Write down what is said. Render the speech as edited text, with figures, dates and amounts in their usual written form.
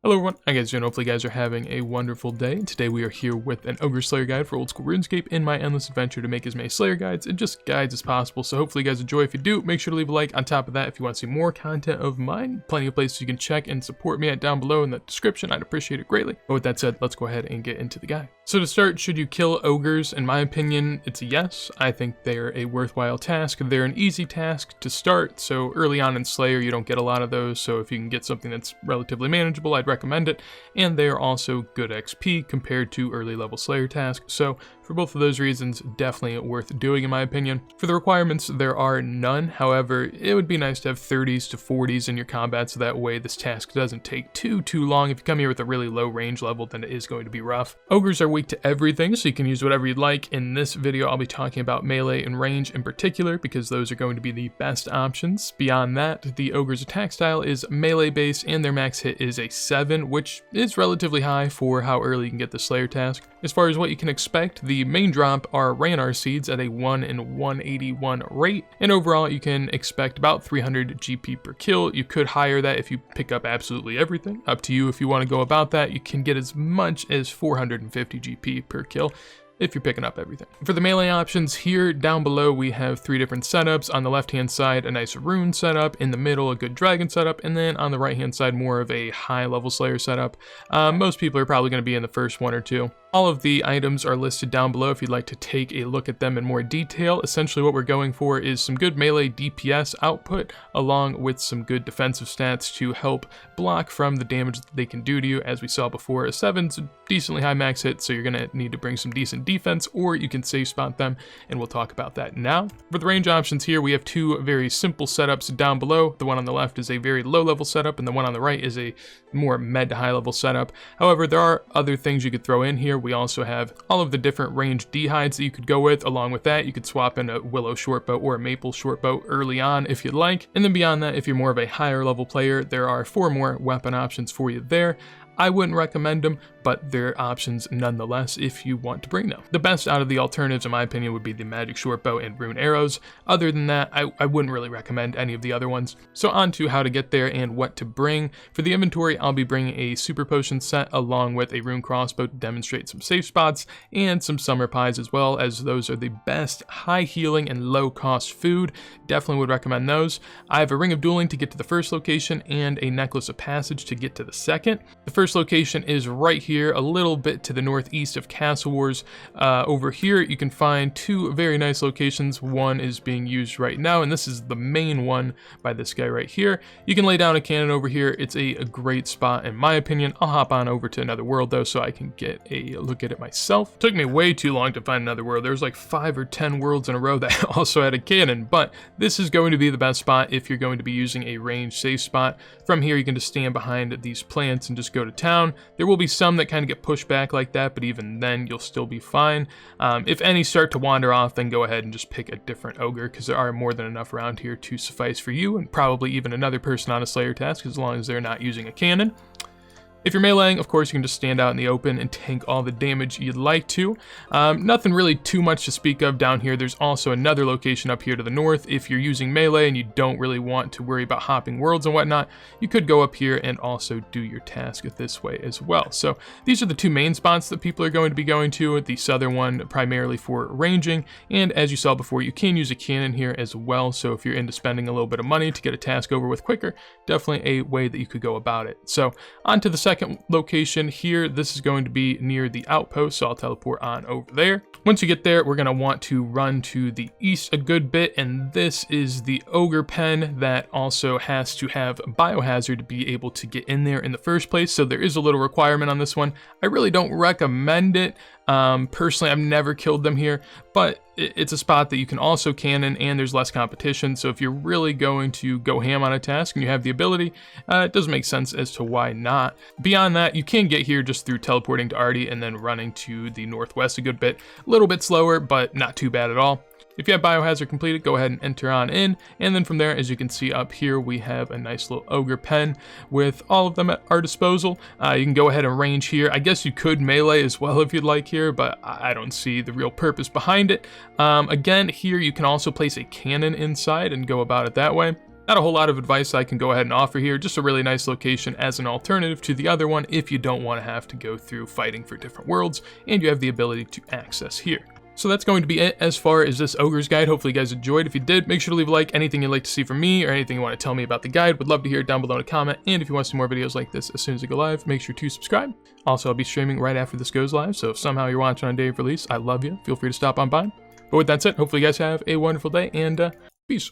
Hello everyone, how you guys doing? Hopefully you guys are having a wonderful day. Today we are here with an Ogre Slayer guide for old school RuneScape in my endless adventure to make as many Slayer guides and just guides as possible. So hopefully you guys enjoy. If you do, make sure to leave a like. On top of that, if you want to see more content of mine, plenty of places you can check and support me at down below in the description. I'd appreciate it greatly. But with that said, let's go ahead and get into the guide. So to start, should you kill ogres? In my opinion, it's a yes. I think they're a worthwhile task. They're an easy task to start. So early on in Slayer, you don't get a lot of those. So if you can get something that's relatively manageable, I'd recommend it. And they are also good XP compared to early level Slayer tasks, so for both of those reasons, definitely worth doing in my opinion. For the requirements, there are none. However, it would be nice to have 30s to 40s in your combat, so that way this task doesn't take too long. If you come here with a really low range level, then it is going to be rough. Ogres are weak to everything, so you can use whatever you'd like. In this video, I'll be talking about melee and range in particular, because those are going to be the best options. Beyond that, the Ogre's attack style is melee based, and their max hit is a 7, which is relatively high for how early you can get the Slayer task. As far as what you can expect, the main drop are Ranar seeds at a 1 in 181 rate, and overall you can expect about 300 GP per kill. You could hire that if you pick up absolutely everything. Up to you if you want to go about that. You can get as much as 450 GP per kill if you're picking up everything. For the melee options, here down below we have 3 different setups. On the left hand side, a nice rune setup, in the middle a good dragon setup, and then on the right hand side more of a high level Slayer setup. Most people are probably going to be in the first 1 or 2. All of the items are listed down below if you'd like to take a look at them in more detail. Essentially what we're going for is some good melee DPS output along with some good defensive stats to help block from the damage that they can do to you. As we saw before, a 7's a decently high max hit, so you're going to need to bring some decent defense, or you can safe spot them, and we'll talk about that now. For the range options here, we have 2 very simple setups down below. The one on the left is a very low level setup, and the one on the right is a more med to high level setup. However, there are other things you could throw in here. We also have all of the different range D hides that you could go with. Along with that, you could swap in a willow shortbow or a maple shortbow early on if you'd like. And then beyond that, if you're more of a higher level player, there are 4 more weapon options for you there. I wouldn't recommend them, but they're options nonetheless if you want to bring them. The best out of the alternatives, in my opinion, would be the magic shortbow and rune arrows. Other than that, I wouldn't really recommend any of the other ones. So on to how to get there and what to bring. For the inventory, I'll be bringing a super potion set along with a rune crossbow to demonstrate some safe spots, and some summer pies as well, as those are the best high healing and low cost food. Definitely would recommend those. I have a ring of dueling to get to the first location and a necklace of passage to get to the second. The first location is right here, a little bit to the northeast of Castle Wars. Over here you can find 2 very nice locations. One is being used right now, and this is the main one by this guy right here. You can lay down a cannon over here. It's a great spot in my opinion. I'll hop on over to another world though so I can get a look at it myself. It took me way too long to find another world. There's like 5 or 10 worlds in a row that also had a cannon, but this is going to be the best spot if you're going to be using a range safe spot. From here you can just stand behind these plants and just go to town. There will be some that kind of get pushed back like that, but even then you'll still be fine. If any start to wander off, then go ahead and just pick a different ogre, because there are more than enough around here to suffice for you and probably even another person on a Slayer task, as long as they're not using a cannon. If you're meleeing, of course, you can just stand out in the open and tank all the damage you'd like to. Nothing really too much to speak of down here. There's also another location up here to the north. If you're using melee and you don't really want to worry about hopping worlds and whatnot, you could go up here and also do your task this way as well. So these are the 2 main spots that people are going to be going to. The southern one primarily for ranging, and as you saw before, you can use a cannon here as well. So if you're into spending a little bit of money to get a task over with quicker, definitely a way that you could go about it. So on to the second location here. This is going to be near the outpost, so I'll teleport on over there. Once you get there, we're going to want to run to the east a good bit, and this is the Ogre Pen that also has to have biohazard to be able to get in there in the first place, so there is a little requirement on this one. I really don't recommend it. Personally, I've never killed them here, but it's a spot that you can also cannon, and there's less competition. So if you're really going to go ham on a task and you have the ability, it doesn't make sense as to why not. Beyond that, you can get here just through teleporting to Artie and then running to the northwest a good bit. A little bit slower, but not too bad at all. If you have biohazard completed, go ahead and enter on in, and then from there, as you can see up here, we have a nice little Ogre Pen with all of them at our disposal. You can go ahead and range here. I guess you could melee as well if you'd like here, but I don't see the real purpose behind it. Again, here you can also place a cannon inside and go about it that way. Not a whole lot of advice I can go ahead and offer here, just a really nice location as an alternative to the other one if you don't want to have to go through fighting for different worlds, and you have the ability to access here. So that's going to be it as far as this Ogres guide. Hopefully you guys enjoyed. If you did, make sure to leave a like. Anything you'd like to see from me or anything you want to tell me about the guide, would love to hear it down below in a comment. And if you want to see more videos like this as soon as I go live, make sure to subscribe. Also, I'll be streaming right after this goes live, so if somehow you're watching on day of release, I love you. Feel free to stop on by. But with that said, hopefully you guys have a wonderful day, and peace.